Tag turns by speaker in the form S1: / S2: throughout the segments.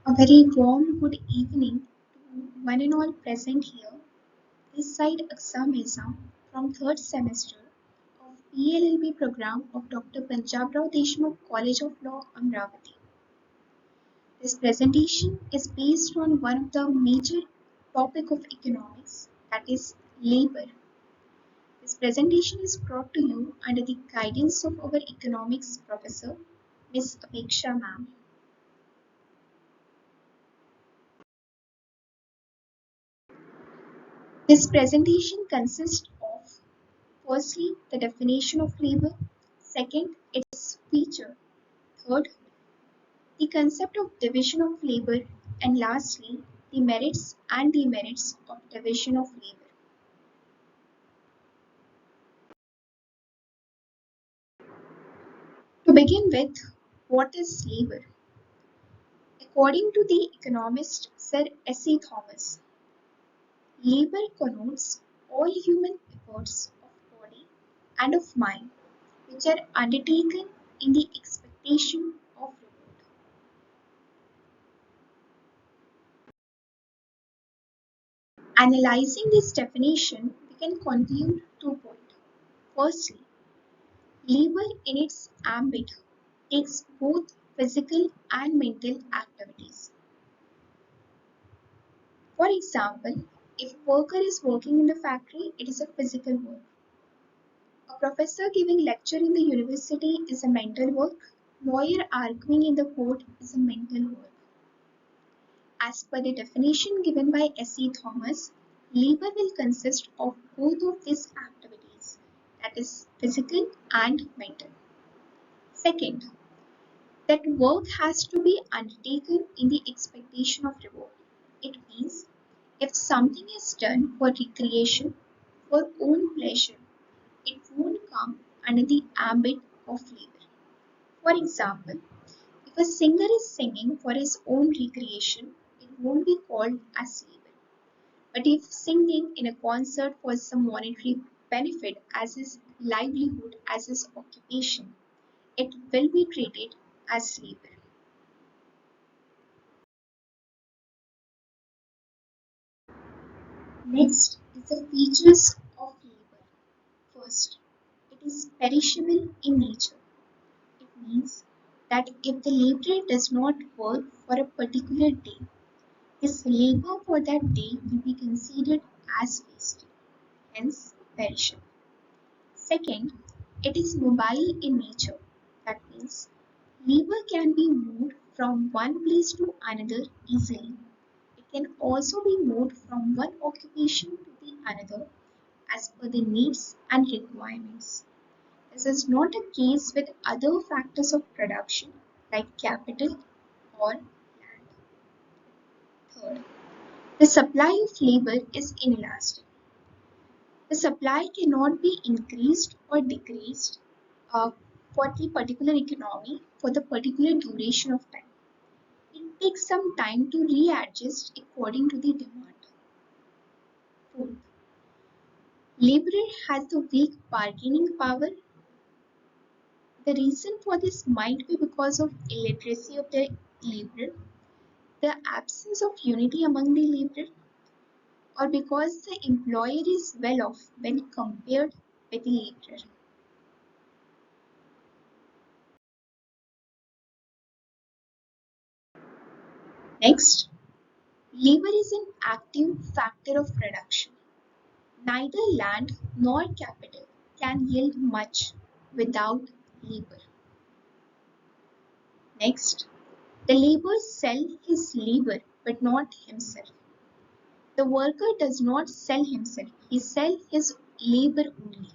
S1: A very warm good evening to one and all present here. This side Aksa Mesa from third semester of PLLB program of Dr. Panjabrao Deshmukh College of Law, Amravati. This presentation is based on one of the major topic of economics, that is labor. This presentation is brought to you under the guidance of our economics professor, Miss Apeksha ma'am. This presentation consists of firstly the definition of labor, second its feature, third the concept of division of labor, and lastly the merits and demerits of division of labor. To begin with, what is labor? According to the economist Sir S.E. Thomas, labor connotes all human efforts of body and of mind which are undertaken in the expectation of reward. Analyzing this definition, we can conclude 2 points. Firstly, labor in its ambit takes both physical and mental activities. For example, if a worker is working in the factory, it is a physical work. A professor giving lecture in the university is a mental work. Lawyer arguing in the court is a mental work. As per the definition given by S.E. Thomas, labor will consist of both of these activities, that is, physical and mental. Second, that work has to be undertaken in the expectation of reward. It means if something is done for recreation, for own pleasure, it won't come under the ambit of labor. For example, if a singer is singing for his own recreation, it won't be called as labor. But if singing in a concert for some monetary benefit as his livelihood, as his occupation, it will be treated as labor. Next is the features of labor. First, it is perishable in nature. It means that if the laborer does not work for a particular day, his labor for that day will be considered as wasted, hence perishable. Second, it is mobile in nature. That means labor can be moved from one place to another easily. It can also be moved from one occupation to the another as per the needs and requirements. This is not a case with other factors of production like capital or land. Third, the supply of labor is inelastic. The supply cannot be increased or decreased uh, for the particular economy for the particular duration of time. It takes some time to readjust according to the demand. Fourth, laborer has the weak bargaining power. The reason for this might be because of illiteracy of the laborer, the absence of unity among the laborer, or because the employer is well off when compared with the laborer. Next, labor is an active factor of production. Neither land nor capital can yield much without labor. Next, the laborer sells his labor but not himself. The worker does not sell himself, he sells his labor only.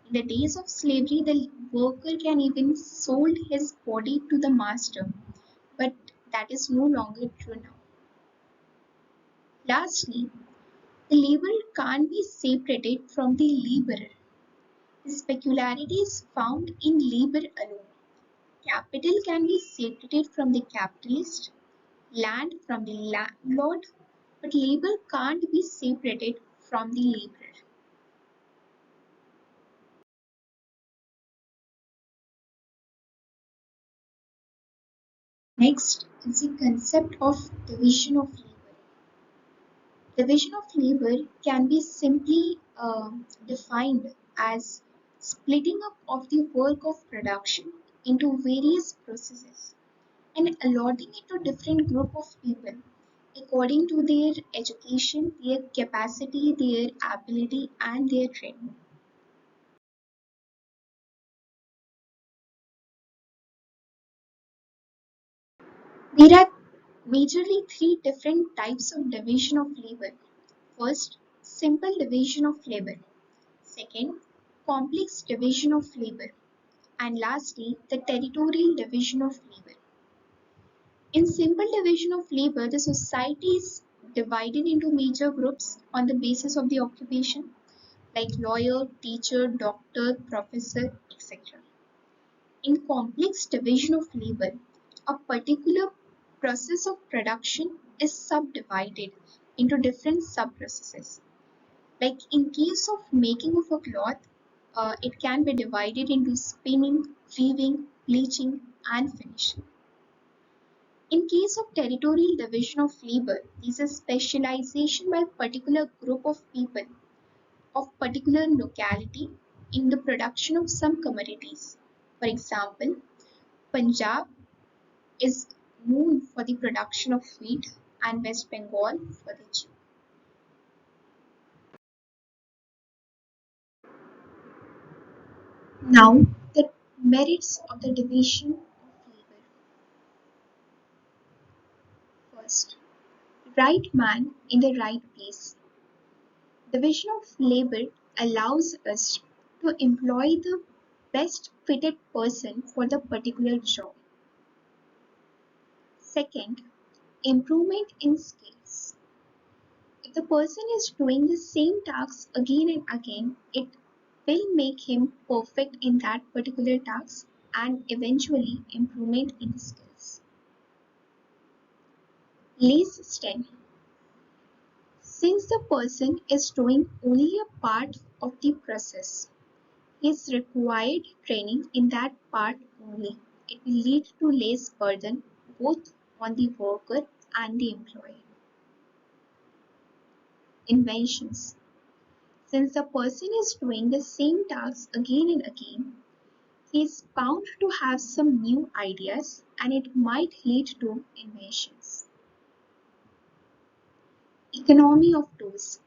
S1: In the days of slavery, the worker can even sold his body to the master, but that is no longer true now. Lastly, the laborer can't be separated from the laborer. His peculiarity is found in labor alone. Capital can be separated from the capitalist, land from the landlord, but labor can't be separated from the laborer. Next is the concept of division of labor. Division of labor can be simply defined as splitting up of the work of production into various processes and allotting it to different group of people according to their education, their capacity, their ability, and their training. There are majorly three different types of division of labor. First, simple division of labor. Second, complex division of labor. And lastly, the territorial division of labor. In simple division of labor, the society is divided into major groups on the basis of the occupation, like lawyer, teacher, doctor, professor, etc. In complex division of labor, a particular process of production is subdivided into different sub-processes. Like in case of making of a cloth, it can be divided into spinning, weaving, bleaching, and finishing. In case of territorial division of labor, this is specialization by a particular group of people of particular locality in the production of some commodities. For example, Punjab is known for the production of wheat and West Bengal for the jute. Now, the merits of the division of labor. First, right man in the right place. Division of labor allows us to employ the best fitted person for the particular job. Second, improvement in skills. If the person is doing the same task again and again, it will make him perfect in that particular task and eventually improvement in skills. Less strength. Since the person is doing only a part of the process, his required training in that part only. It will lead to less burden both on the worker and the employee. Inventions. Since the person is doing the same task again and again, he is bound to have some new ideas and it might lead to inventions. Economy of tools.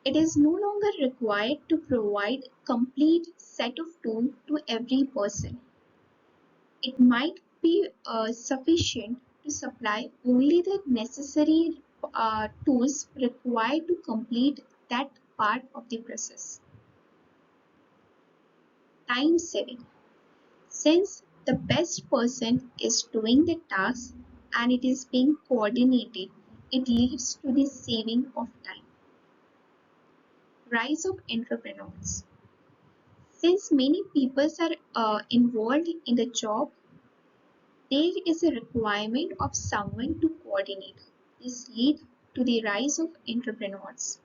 S1: It is no longer required to provide complete set of tools to every person. It might be sufficient to supply only the necessary tools required to complete that part of the process. Time saving. Since the best person is doing the task and it is being coordinated, it leads to the saving of time. Rise of entrepreneurs. Since many people are involved in the job, there is a requirement of someone to coordinate. This leads to the rise of entrepreneurs.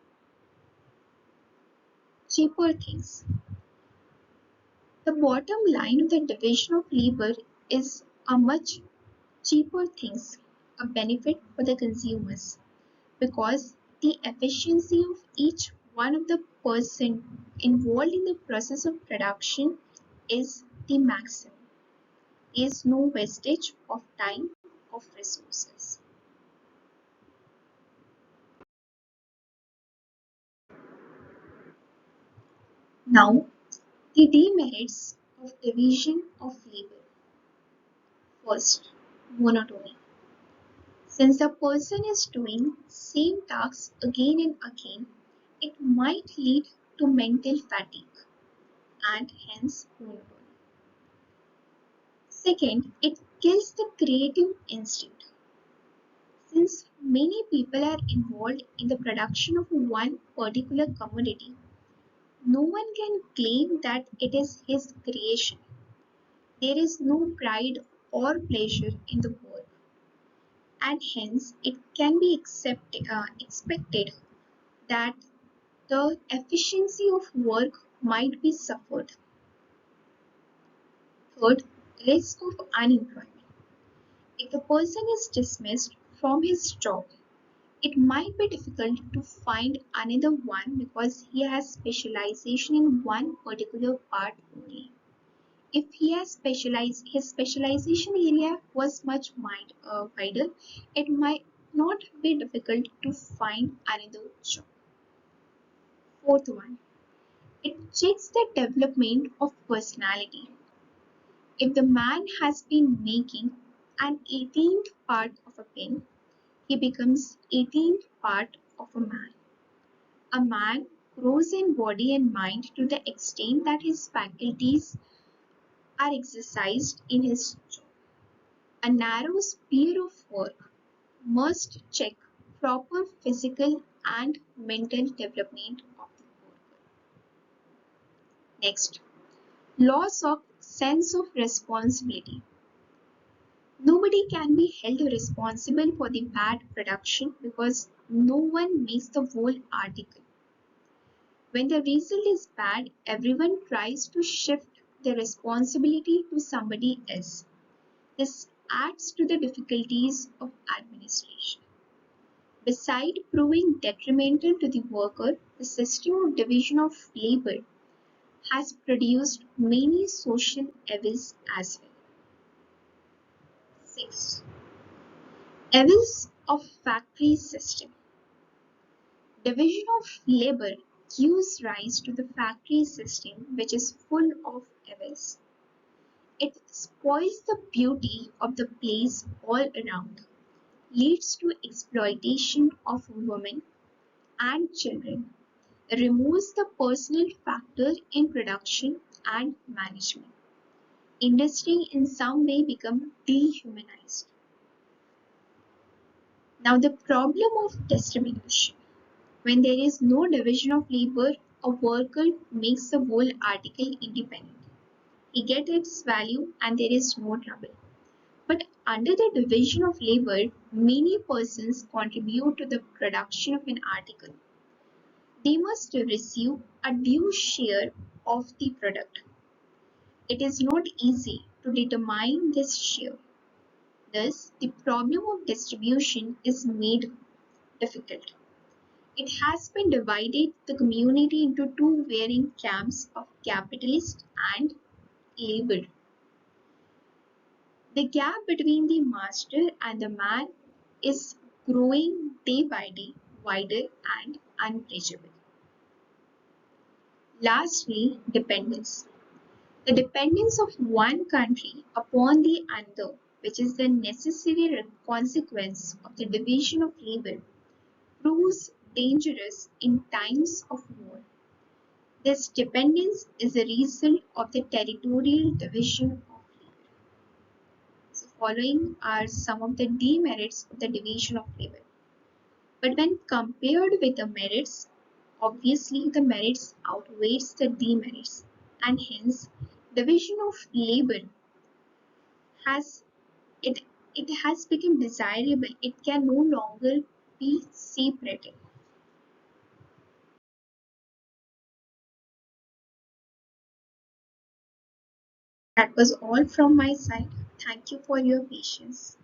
S1: Cheaper things. The bottom line of the division of labor is a much cheaper things, a benefit for the consumers because the efficiency of each one of the person involved in the process of production is the maximum. There is no wastage of time of resources. Now, the demerits of division of labor. First, monotony. Since the person is doing same tasks again and again, it might lead to mental fatigue and hence monotony. Second, it kills the creative instinct. Since many people are involved in the production of one particular commodity, no one can claim that it is his creation. There is no pride or pleasure in the work, and hence it can be expected that the efficiency of work might be suffered. Third, risk of unemployment. If the person is dismissed from his job, it might be difficult to find another one because he has specialization in one particular part only. If he has specialized, his specialization area was much wider, it might not be difficult to find another job. Fourth one, it checks the development of personality. If the man has been making an 18th part of a pen, he becomes 18th part of a man. A man grows in body and mind to the extent that his faculties are exercised in his job. A narrow sphere of work must check proper physical and mental development of the worker. Next, loss of sense of responsibility. Nobody can be held responsible for the bad production because no one makes the whole article. When the result is bad, everyone tries to shift the responsibility to somebody else. This adds to the difficulties of administration. Beside proving detrimental to the worker, the system of division of labor has produced many social evils as well. Six, evils of factory system. Division of labor gives rise to the factory system which is full of evils. It spoils the beauty of the place all around, leads to exploitation of women and children, removes the personal factor in production and management. Industry in some way become dehumanized. Now the problem of distribution. When there is no division of labor, a worker makes the whole article independent. He gets its value and there is no trouble. But under the division of labor, many persons contribute to the production of an article. They must receive a due share of the product. It is not easy to determine this share. Thus, the problem of distribution is made difficult. It has been divided the community into two varying camps of capitalist and labor. The gap between the master and the man is growing day by day wider and unbridgeable. Lastly, dependence. The dependence of one country upon the other, which is the necessary consequence of the division of labor, proves dangerous in times of war. This dependence is a result of the territorial division of labor. So following are some of the demerits of the division of labor. But when compared with the merits, obviously the merits outweighs the demerits, and hence division of labor has it it has become desirable. It can no longer be separated. That was all from my side. Thank you for your patience.